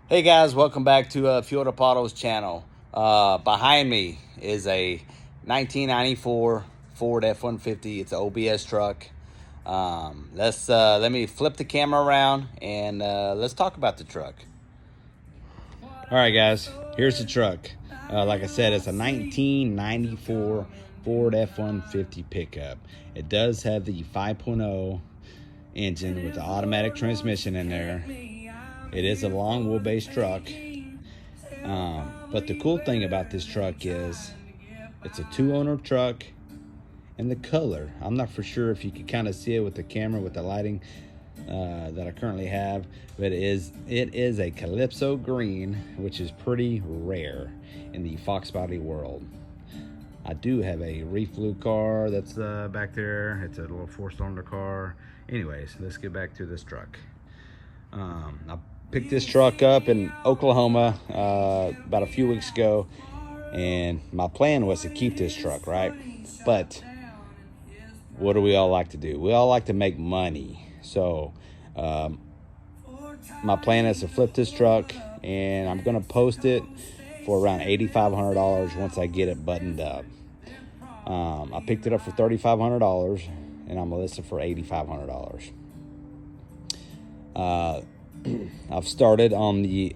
Hey guys, welcome back to Fuel Up Auto's channel. Behind me is a 1994 Ford F-150. It's an OBS truck. Let me flip the camera around and let's talk about the truck. All right, guys, here's the truck. Like I said, it's a 1994 Ford F-150 pickup. It does have the 5.0 engine with the automatic transmission in there. It is a long wheelbase truck. But the cool thing about this truck is it's a two-owner truck, and the color, I'm not for sure if you can kind of see it with the camera with the lighting that I currently have, but it is a Calypso green, which is pretty rare in the Fox body world. I do have a reflu car that's back there. It's a little four-cylinder car. Anyways, let's get back to this truck. I picked this truck up in Oklahoma about a few weeks ago, and my plan was to keep this truck, right? But what do we all like to do? We all like to make money. So my plan is to flip this truck, and I'm gonna post it for around $8,500 once I get it buttoned up. I picked it up for $3,500, and I'm gonna list it for $8,500. I've started on the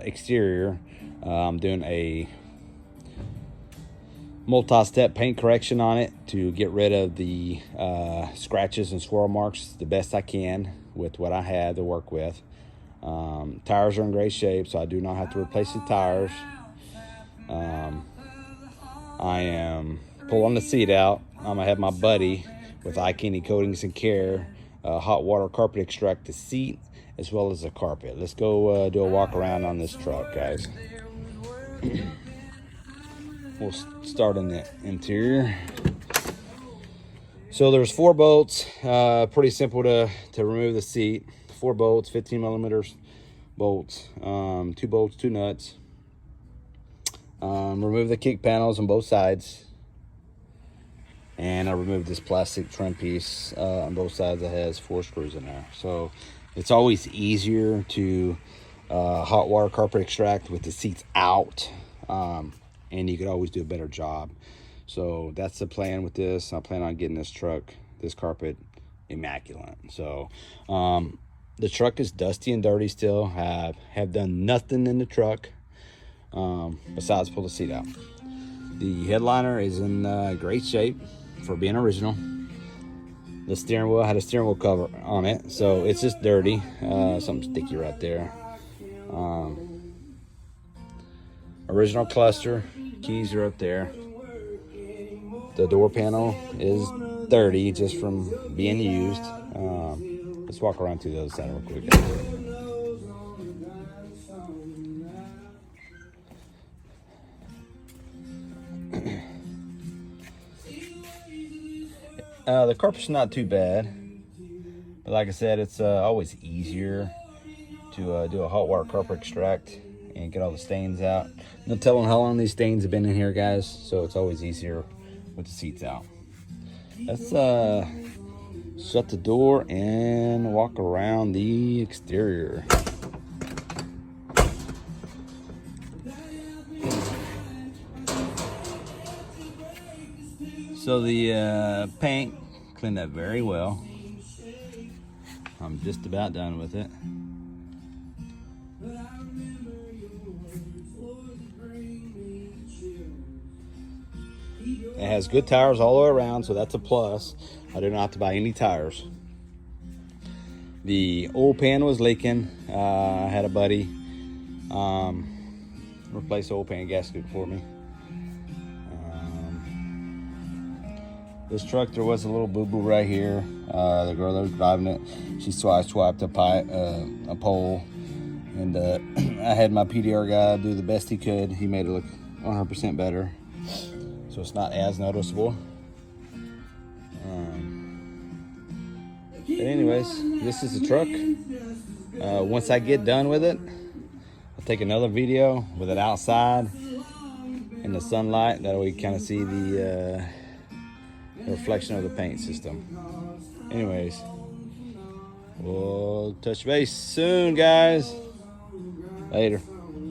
exterior. I'm doing a multi-step paint correction on it to get rid of the scratches and swirl marks the best I can with what I had to work with. Tires are in great shape, so I do not have to replace the tires. I am pulling the seat out. I'm gonna have my buddy with Icany Coatings and Care hot water carpet extract the seat as well as the carpet. Let's go do a walk around on this truck, guys. We'll start in the interior. So there's 4 bolts, pretty simple to remove the seat. 4 bolts, 15 millimeters bolts, 2 bolts, 2 nuts. Remove the kick panels on both sides. And I removed this plastic trim piece on both sides that has 4 screws in there. So it's always easier to hot water carpet extract with the seats out, and you could always do a better job. So that's the plan with this. I plan on getting this truck, this carpet, immaculate. So the truck is dusty and dirty still. Have done nothing in the truck besides pull the seat out. The headliner is in great shape for being original. The steering wheel had a steering wheel cover on it, so it's just dirty. Something sticky right there. Original cluster, keys are up there. The door panel is dirty just from being used. Let's walk around to the other side real quick. The carpet's not too bad, but like I said, it's always easier to do a hot water carpet extract and get all the stains out. No telling how long these stains have been in here, guys, so it's always easier with the seats out. Let's shut the door and walk around the exterior. So the paint cleaned up very well. I'm just about done with it. It has good tires all the way around, so that's a plus. I do not have to buy any tires. The oil pan was leaking. I had a buddy replace the oil pan gasket for me. This truck, there was a little boo-boo right here. The girl that was driving it, she swiped a pole, and I had my PDR guy do the best he could. He made it look 100% better, so it's not as noticeable. But anyways, this is the truck. Once I get done with it, I'll take another video with it outside in the sunlight. That way you kind of see the reflection of the paint system. Anyways, we'll touch base soon, guys. Later.